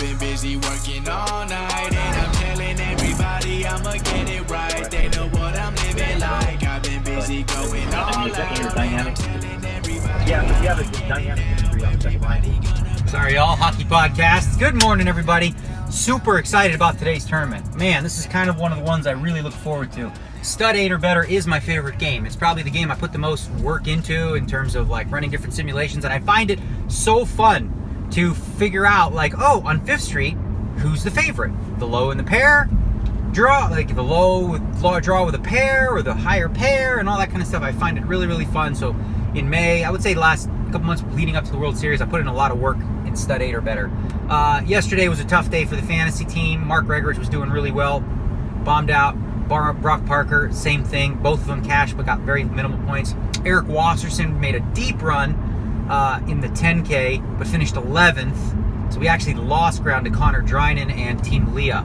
been busy working all night, and I'm telling everybody I'ma get it right. They know what I'm living like. I've been busy going all out, and I'm telling everybody. Yeah, but you have a dynamic history on the second line. Sorry, y'all. Hockey podcasts. Good morning, everybody. Super excited about today's tournament. Man, this is kind of one of the ones I really look forward to. Stud 8 or better is my favorite game. It's probably the game I put the most work into in terms of like running different simulations, and I find it so fun to figure out like, oh, on 5th Street, who's the favorite? The low in the pair, draw, like the low draw with a pair or the higher pair and all that kind of stuff. I find it really, really fun. So in May, I would say the last couple months leading up to the World Series, I put in a lot of work in Stud 8 or better. Yesterday was a tough day for the fantasy team. Mark Gregorich was doing really well. Bombed out. Brock Parker, same thing. Both of them cashed but got very minimal points. Eric Wasserson made a deep run in the 10K but finished 11th. So we actually lost ground to Connor Drynan and Team Leah.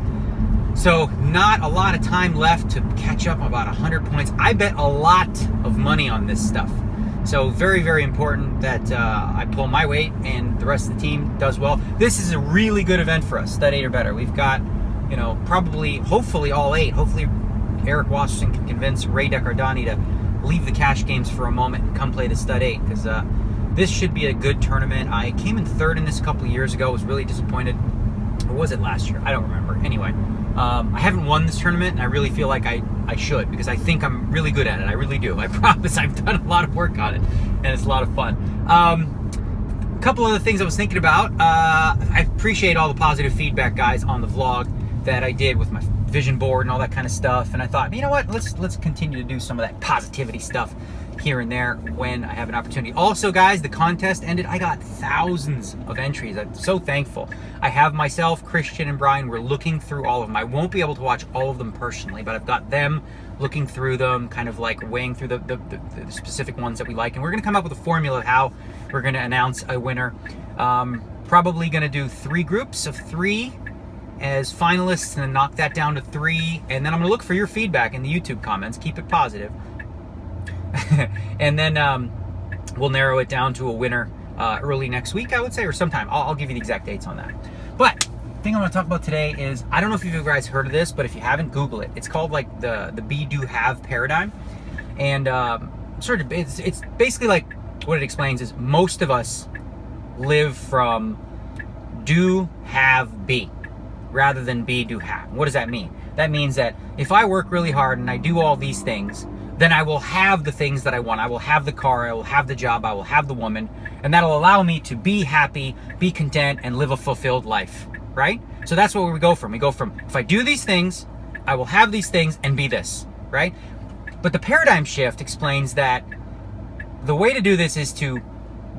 So not a lot of time left to catch up on about 100 points. I bet a lot of money on this stuff. So very, very important that I pull my weight and the rest of the team does well. This is a really good event for us, Stud 8 or better. We've got, probably, hopefully all 8. Hopefully Eric Wasserson can convince Ray Decardani to leave the cash games for a moment and come play the Stud 8, because this should be a good tournament. I came in 3rd in this a couple of years ago. Was really disappointed. Or was it last year? I don't remember. Anyway, I haven't won this tournament, and I really feel like I should, because I think I'm really good at it. I really do. I promise. I've done a lot of work on it, and it's a lot of fun. A couple other things I was thinking about. I appreciate all the positive feedback, guys, on the vlog that I did with my vision board and all that kind of stuff. And I thought, you know what? Let's continue to do some of that positivity stuff here and there when I have an opportunity. Also, guys, the contest ended. I got thousands of entries. I'm so thankful. I have myself, Christian, and Brian. We're looking through all of them. I won't be able to watch all of them personally, but I've got them looking through them, kind of like weighing through the specific ones that we like. And we're going to come up with a formula of how we're going to announce a winner. Probably going to do 3 groups of 3 as finalists, and then knock that down to 3. And then I'm going to look for your feedback in the YouTube comments. Keep it positive. And then we'll narrow it down to a winner early next week, I would say, or sometime. I'll give you the exact dates on that. But the thing I want to talk about today is, I don't know if you guys heard of this, but if you haven't, Google it. It's called like the be, do, have paradigm. And it's basically like what it explains is most of us live from do, have, be, rather than be, do, have. What does that mean? That means that if I work really hard and I do all these things, then I will have the things that I want. I will have the car, I will have the job, I will have the woman, and that'll allow me to be happy, be content, and live a fulfilled life, right? So that's where we go from. We go from, if I do these things, I will have these things and be this, right? But the paradigm shift explains that the way to do this is to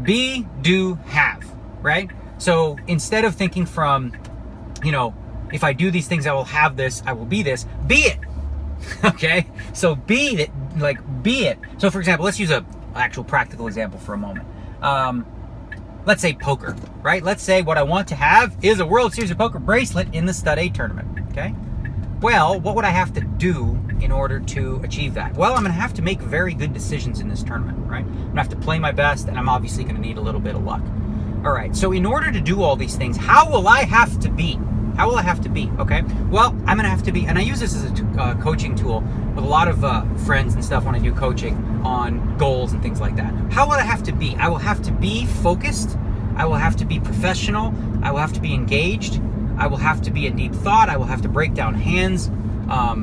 be, do, have, right? So instead of thinking from, if I do these things, I will have this, I will be this, be it. Okay? So be it. So for example, let's use an actual practical example for a moment. Let's say poker, right? Let's say what I want to have is a World Series of Poker bracelet in the Stud 8 tournament, okay? Well, what would I have to do in order to achieve that? Well, I'm going to have to make very good decisions in this tournament, right? I'm going to have to play my best, and I'm obviously going to need a little bit of luck. All right, so in order to do all these things, how will I have to be? How will I have to be, okay? Well, I'm going to have to be, and I use this as a coaching tool with a lot of friends and stuff when I do coaching on goals and things like that. How will I have to be? I will have to be focused. I will have to be professional. I will have to be engaged. I will have to be in deep thought. I will have to break down hands. I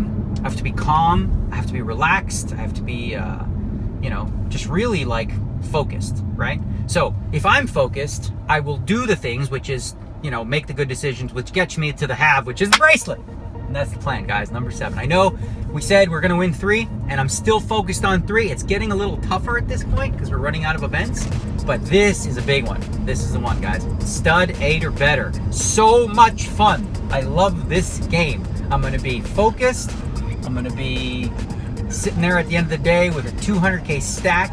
have to be calm. I have to be relaxed. I have to be, just really like focused, right? So if I'm focused, I will do the things, which is, make the good decisions, which gets me to the have, which is the bracelet. And that's the plan, guys. Number 7. I know we said we're going to win 3, and I'm still focused on 3. It's getting a little tougher at this point because we're running out of events, but this is a big one. This is the one, guys. Stud 8 or better. So much fun. I love this game. I'm going to be focused. I'm going to be sitting there at the end of the day with a 200K stack,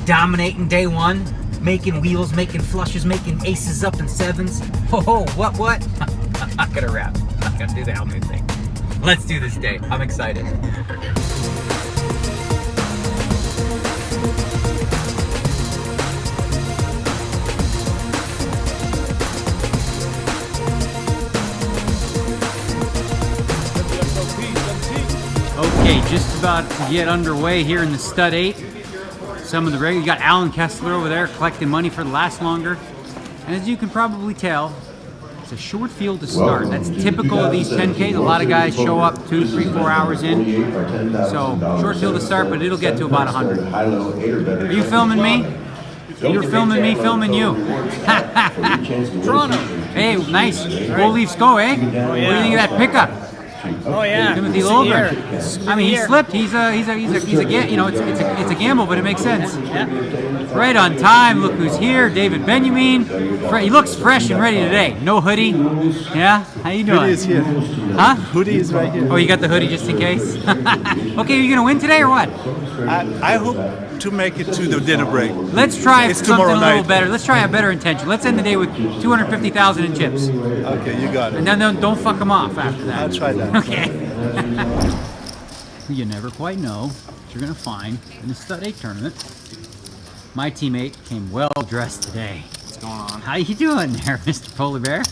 dominating day 1. Making wheels, making flushes, making aces up and 7s. Oh, what? I'm not gonna rap. I'm not gonna do the helmet thing. Let's do this day. I'm excited. about to get underway here in the Stud 8. Some of the regular, you got Alan Kessler over there collecting money for the last longer. And as you can probably tell, it's a short field to start. That's typical of these 10Ks. A lot of guys show up 2, 3, 4 hours in. So short field to start, but it'll get to about 100. Are you filming me? You're filming me, filming you. Toronto. Hey, nice. Go Leafs, go, eh? What do you think of that pickup? Oh yeah. Timothy Lobert. I mean, he slipped. He's a you know, it's a gamble, but it makes sense. Yeah. Right on time. Look who's here. David Benjamin. He looks fresh and ready today. No hoodie. Yeah. How you doing? Hoodie is here. Huh? Hoodie is right here. Oh, you got the hoodie just in case. Okay, are you gonna win today or what? I hope to make it to the dinner break. Let's try It's something a tomorrow little night. better. Let's try a better intention. Let's end the day with 250,000 in chips, Okay, you got and it. then don't fuck them off after that. I'll try that. Okay. You never quite know what you're gonna find in the Stud 8 tournament. My teammate came well dressed today. What's going on? How you doing there, Mr. Polar Bear?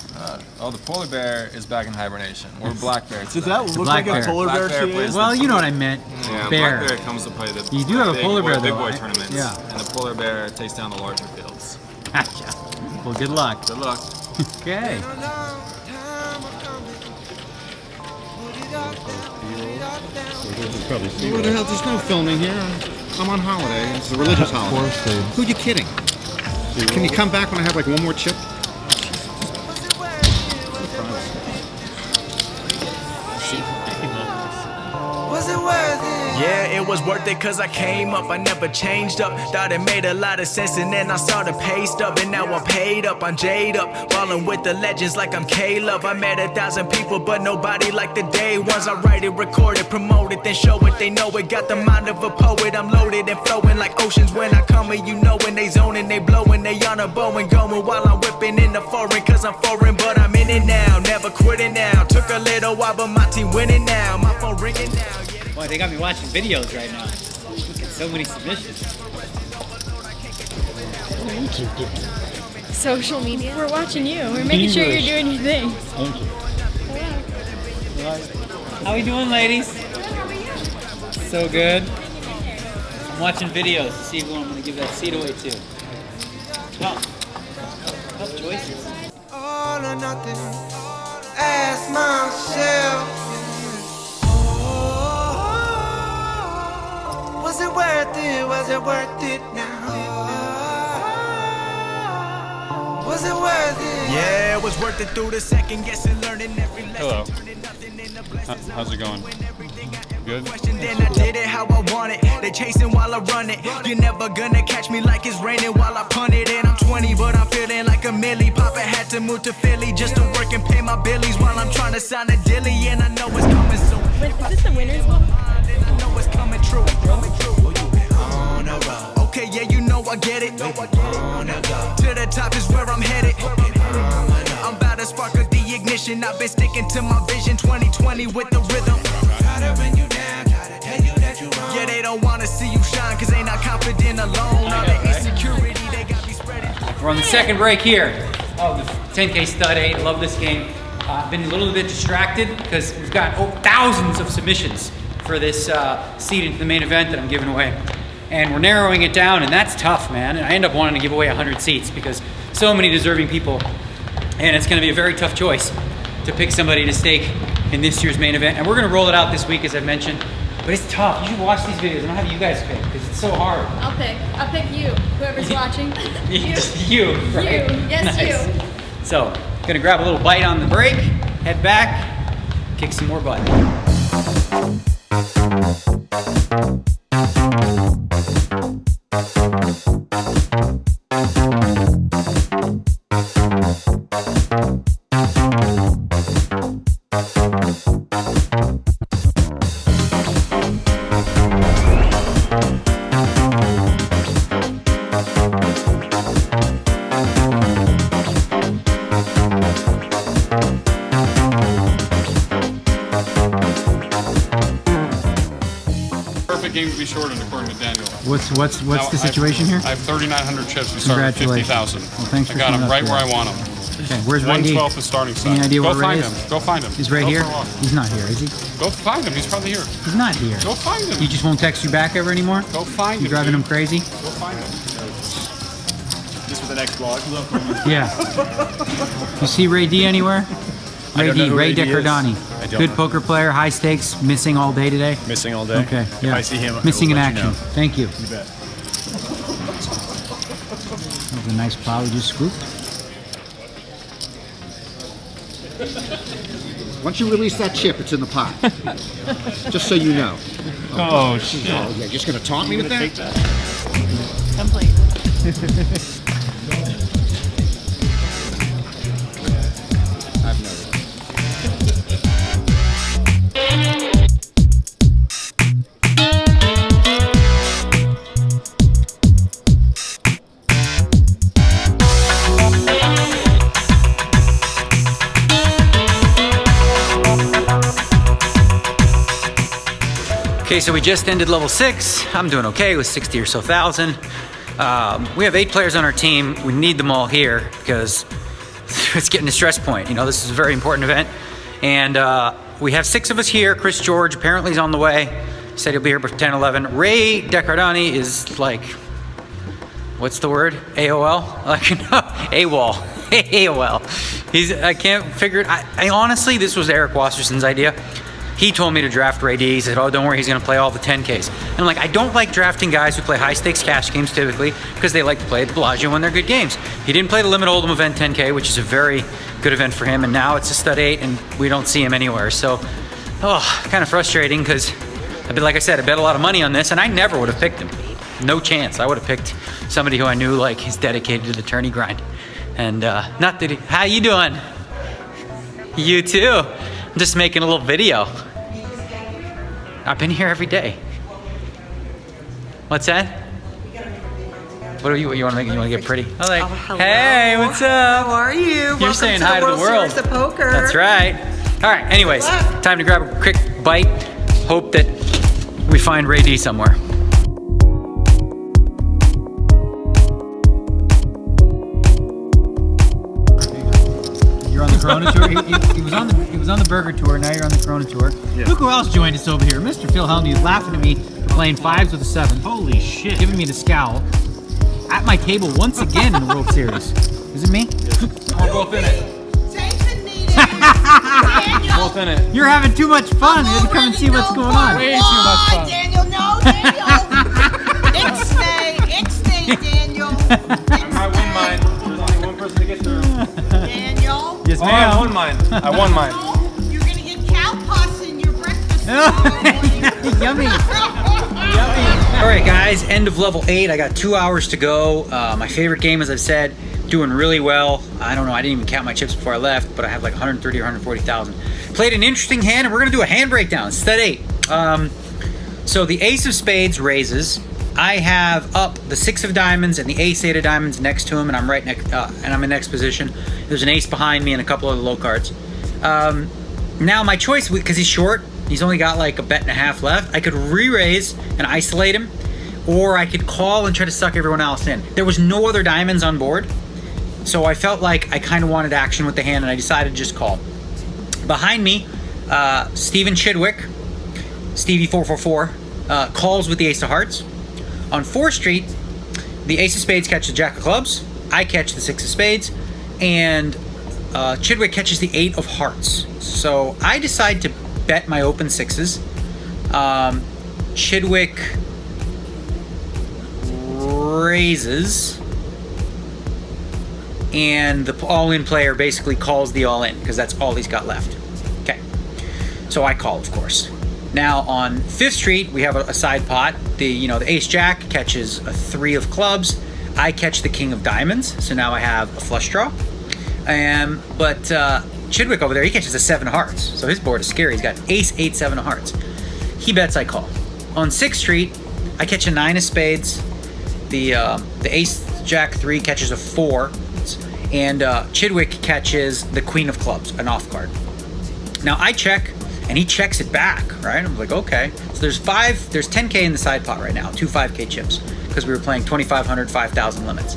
Oh, the polar bear is back in hibernation. We're black bear. Does that look black like bear. a polar Black bear bear to you? plays- Well, you know what I meant. Yeah, Bear. black bear comes to play the You do have a big polar bear, boy, big though, boy right? tournaments. Yeah. And the polar bear takes down the larger fields. Gotcha. Well, good luck. Good luck. Okay. What the hell? There's no filming here. I'm on holiday. It's a religious holiday. Who are you kidding? Can you come back when I have like one more chip? Was it worth it? Yeah, it was worth it cause I came up, I never changed up. Thought it made a lot of sense and then I saw the pay stub. And now I'm paid up, I'm Jade up. Ballin' with the legends like I'm Caleb. I met 1,000 people but nobody like the day ones. I write it, record it, promote it, then show it. They know it, got the mind of a poet. I'm loaded and flowing like oceans when I come in. You know when they zoning, they blowing, they on a bow and going while I'm whipping in the foreign. Cause I'm foreign but I'm in it now, never quitting now. Took a little while but my team winning now. My phone ringing now. Boy, they got me watching videos right now. Look at so many submissions. Social media. We're watching you. We're making sure you're doing your thing. How we doing, ladies? So good. I'm watching videos to see who I'm going to give that seat away to. Tough choices. All or nothing. Ask myself. Was it worth it? Was it worth it now? Was it worth it? Yeah, it was worth it through the second guessing, learning every lesson. Hello. How's it going? Good? Then I did it how I want it. They chasing while I run it. You're never gonna catch me like it's raining while I punt it. And I'm 20, but I'm feeling like a millie. Papa had to move to Philly just to work and pay my billies while I'm trying to sign a dilly. And I know it's coming soon. Wait, is this the winners one? I know it's coming true. On the road. Okay, yeah, you know I get it. On the go. To the top is where I'm headed. I'm about to spark up the ignition. I've been sticking to my vision 2020 with the rhythm. Try to bring you down, try to tell you that you're wrong. Yeah, they don't wanna see you shine cause they not confident alone. All the insecurity, they got me spreading. We're on the second break here. Oh, the 10K Stud 8. Love this game. Been a little bit distracted because we've got thousands of submissions for this seat into the main event that I'm giving away. And we're narrowing it down, and that's tough, man. And I end up wanting to give away 100 seats because so many deserving people. And it's gonna be a very tough choice to pick somebody to stake in this year's main event. And we're gonna roll it out this week, as I've mentioned. But it's tough. You should watch these videos. I'm gonna have you guys pick because it's so hard. I'll pick you. Whoever's watching. You, right? You. Yes, Nice. you. So, gonna grab a little bite on the break, head back, kick some more butt. Perfect game to be shortened according to Daniel. What's Now, the situation here? I have 3,900 chips. We started with Congratulations. 50,000. Well, thanks I for got coming them up right here. where I want them. Okay, where's Ray D? 112 is starting side. Any idea Go where Ray find is? him. Go find him. Is Ray Go here? for a walk. He's not here, is he? Go find him. He's probably here. He's not here. Go find him. He just won't text you back ever anymore? Go find him. You driving him crazy? Go find him. This for the next vlog. Yeah. You see Ray D anywhere? I Ray don't know D, who Ray Ray D is. Decardani. I don't Good know. poker player, high stakes, missing all day today. Missing all day. Okay, yeah. If I see him, missing in I will let you action. know. Thank you. You bet. That was a nice plow we just scooped. Once you release that chip, it's in the pot. Just so you know. Oh, shit. Oh, yeah, just gonna taunt me with that? Complete. I've noticed. Okay, so we just ended level 6. I'm doing okay with 60 or so thousand. We have 8 players on our team. We need them all here because it's getting to stress point. You know, this is a very important event. And we have 6 of us here. Chris George apparently is on the way. Said he'll be here by 10, 11. Ray Decardani is like, what's the word? AOL? Like, no, AWOL. AOL. I can't figure it. I honestly, this was Eric Wasserson's idea. He told me to draft Ray D. He said, oh, don't worry, he's going to play all the 10Ks. And I'm like, I don't like drafting guys who play high-stakes cash games typically because they like to play at the Bellagio when they're good games. He didn't play the Limit Hold'em event 10K, which is a very good event for him, and now it's a stud 8, and we don't see him anywhere. So, kind of frustrating because, like I said, I bet a lot of money on this, and I never would have picked him. No chance. I would have picked somebody who I knew like is dedicated to the tourney grind. And not that how you doing? You too. I'm just making a little video. I've been here every day. What's that? What do you want to make? You want to get pretty? I'm like, hello. hey, what's up? How are you? You're Welcome saying to hi to the World world. Series of Poker. That's right. All right. Anyways, time to grab a quick bite. Hope that we find Ray D somewhere. You're on the Corona tour. He was on the burger tour. Now you're on the Corona tour. Yeah. Look who else joined us over here. Mr. Phil Helmy is laughing at me for playing 5s with a 7. Holy shit! Giving me the scowl. At my table once again in the World Series. Is it me? We're both in it. Both in it. You're having too much fun. You have to come and see what's going on. Way too much fun. Daniel, no, Daniel. Ixnay, Daniel. I won mine. There's only one person to get through. Daniel. Yes, Oh, ma'am. I won mine. I won mine. No, you're gonna get cow pus in your breakfast. Yummy. All right, guys, end of level 8. I got 2 hours to go. My favorite game, as I've said, doing really well. I don't know, I didn't even count my chips before I left, but I have like 130 or 140,000. Played an interesting hand, and we're gonna do a hand breakdown. Stud 8. So the Ace of Spades raises. I have up the 6 of Diamonds and the Ace 8 of Diamonds next to him, and I'm right next, and I'm in next position. There's an Ace behind me and a couple of low cards. Now my choice, because he's short, he's only got like a bet and a half left. I could re-raise and isolate him, or I could call and try to suck everyone else in. There was no other diamonds on board, so I felt like I kind of wanted action with the hand, and I decided to just call. Behind me, Stephen Chidwick, Stevie444, calls with the Ace of Hearts. On 4th Street, the Ace of Spades catches the Jack of Clubs, I catch the 6 of Spades, and Chidwick catches the 8 of Hearts. So I decide to bet my open 6s. Chidwick raises, and the all-in player basically calls the all-in because that's all he's got left. Okay, so I call, of course. Now on 5th Street, we have a side pot. The Ace Jack catches a 3 of clubs. I catch the King of Diamonds, so now I have a flush draw. But Chidwick over there, he catches a 7 of Hearts, so his board is scary. He's got Ace, 8, 7 of Hearts. He bets, I call. On 6th Street, I catch a 9 of Spades. The Ace Jack 3 catches a 4, and Chidwick catches the Queen of Clubs, an off card. Now I check, and he checks it back, right? I'm like, okay. So there's 10K in the side pot right now, 2 5K chips, because we were playing 2,500, 5,000 limits.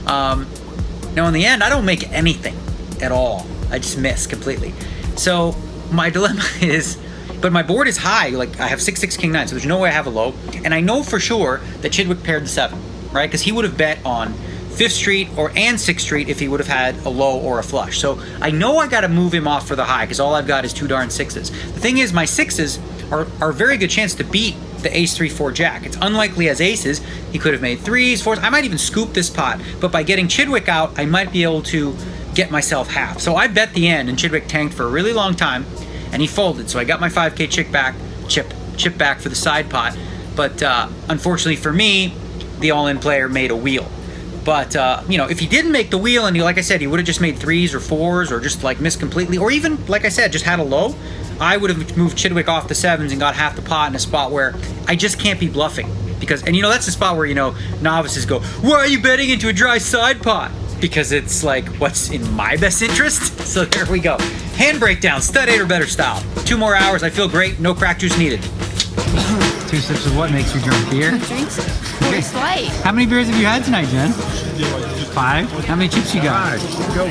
Now in the end, I don't make anything. at all. I just miss completely. So my dilemma is, but my board is high. Like I have 6-6 king 9, so there's no way I have a low. And I know for sure that Chidwick paired the 7, right? Because he would have bet on 5th Street and 6th Street if he would have had a low or a flush. So I know I got to move him off for the high because all I've got is 2 darn 6s. The thing is, my 6s are a very good chance to beat the ace 3 4 jack. It's unlikely as aces. He could have made 3s, 4s. I might even scoop this pot, but by getting Chidwick out, I might be able to get myself half. So I bet the end, and Chidwick tanked for a really long time, and he folded. So I got my 5K chip back for the side pot. But unfortunately for me, the all-in player made a wheel. But you know, if he didn't make the wheel, and like I said, he would have just made 3s or 4s, or just like missed completely, or even like I said, just had a low, I would have moved Chidwick off the 7s and got half the pot in a spot where I just can't be bluffing. Because, and you know, that's the spot where, you know, novices go, why are you betting into a dry side pot? Because it's like, what's in my best interest? So there we go. Hand breakdown, stud 8 or better style. 2 more hours, I feel great, no crack juice needed. 2 sips of what makes you drunk? Beer? Drinks? Coors Light. How many beers have you had tonight, Jen? 5? How many chips you got? 4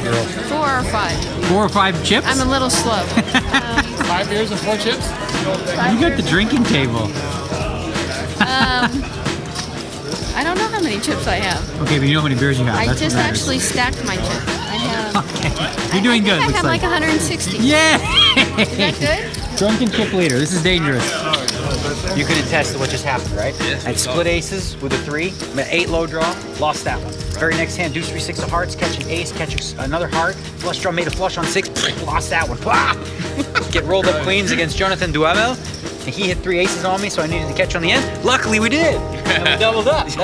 or 5. 4 or 5 chips? I'm a little slow. 5 beers and 4 chips? You got the drinking table. I don't know how many chips I have. Okay, but you know how many beers you have. I That's just what matters. actually stacked my chips. I have. Okay. You're doing good. I looks have like 160. Yeah! Is that good? Drunken chip leader. This is dangerous. You can attest to what just happened, right? I had split aces with a 3, 8 low draw, lost that one. Very next hand, deuce 3 6 of hearts, catch an ace, catch another heart, flush draw, made a flush on 6, lost that one. Get rolled up queens against Jonathan Duhamel, and he hit 3 aces on me, so I needed to catch on the end. Luckily we did, and we doubled up. That's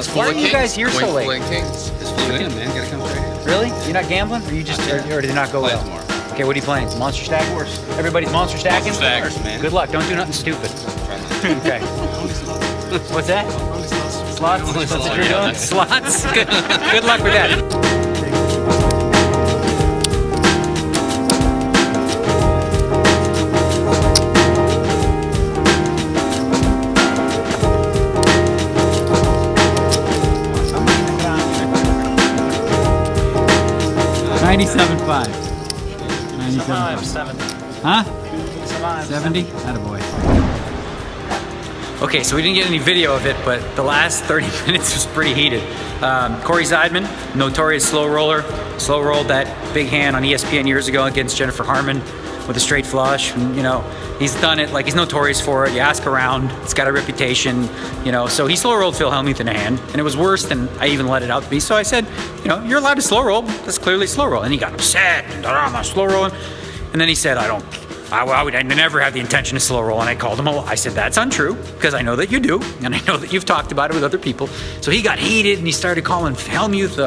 why are you guys here so late? Just flew in, man. Gotta come straight in. Really? You're not gambling, or you just, or did it not go well? Okay, what are you playing? Monster stack? Everybody's monster stacking? Monster stack, man. Good luck. Don't do nothing stupid. Okay. What's that? Slots? That's what you're doing? Slots? Good luck with that. $97.5. 70. Huh? 70? Attaboy. Okay, so we didn't get any video of it, but the last 30 minutes was pretty heated. Corey Zeidman, notorious slow roller, slow rolled that big hand on ESPN years ago against Jennifer Harmon with a straight flush. And, you know, he's done it, like he's notorious for it. You ask around, it's got a reputation, you know. So he slow rolled Phil Hellmuth in a hand, and it was worse than I even let it out to be. So I said, you know, you're allowed to slow roll. That's clearly slow roll. And he got upset, and I'm not slow rolling. And then he said, I would never have the intention to slow roll, and I called him a lie. I said, that's untrue, because I know that you do, and I know that you've talked about it with other people. So he got heated, and he started calling Hellmuth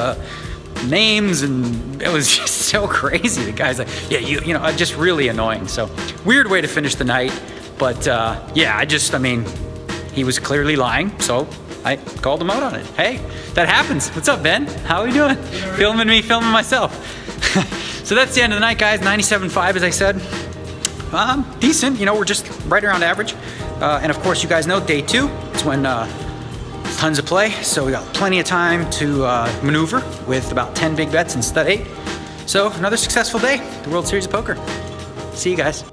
names, and it was just so crazy. The guy's like, yeah, you know, just really annoying. So weird way to finish the night, but yeah, I mean, he was clearly lying, so I called him out on it. Hey, that happens. What's up, Ben? How are you doing? Filming me, filming myself. So that's the end of the night, guys. 97.5, as I said. Decent, you know, we're just right around average. And of course, you guys know day 2 is when tons of play. So we got plenty of time to maneuver with about 10 big bets in stud 8. So another successful day, the World Series of Poker. See you guys.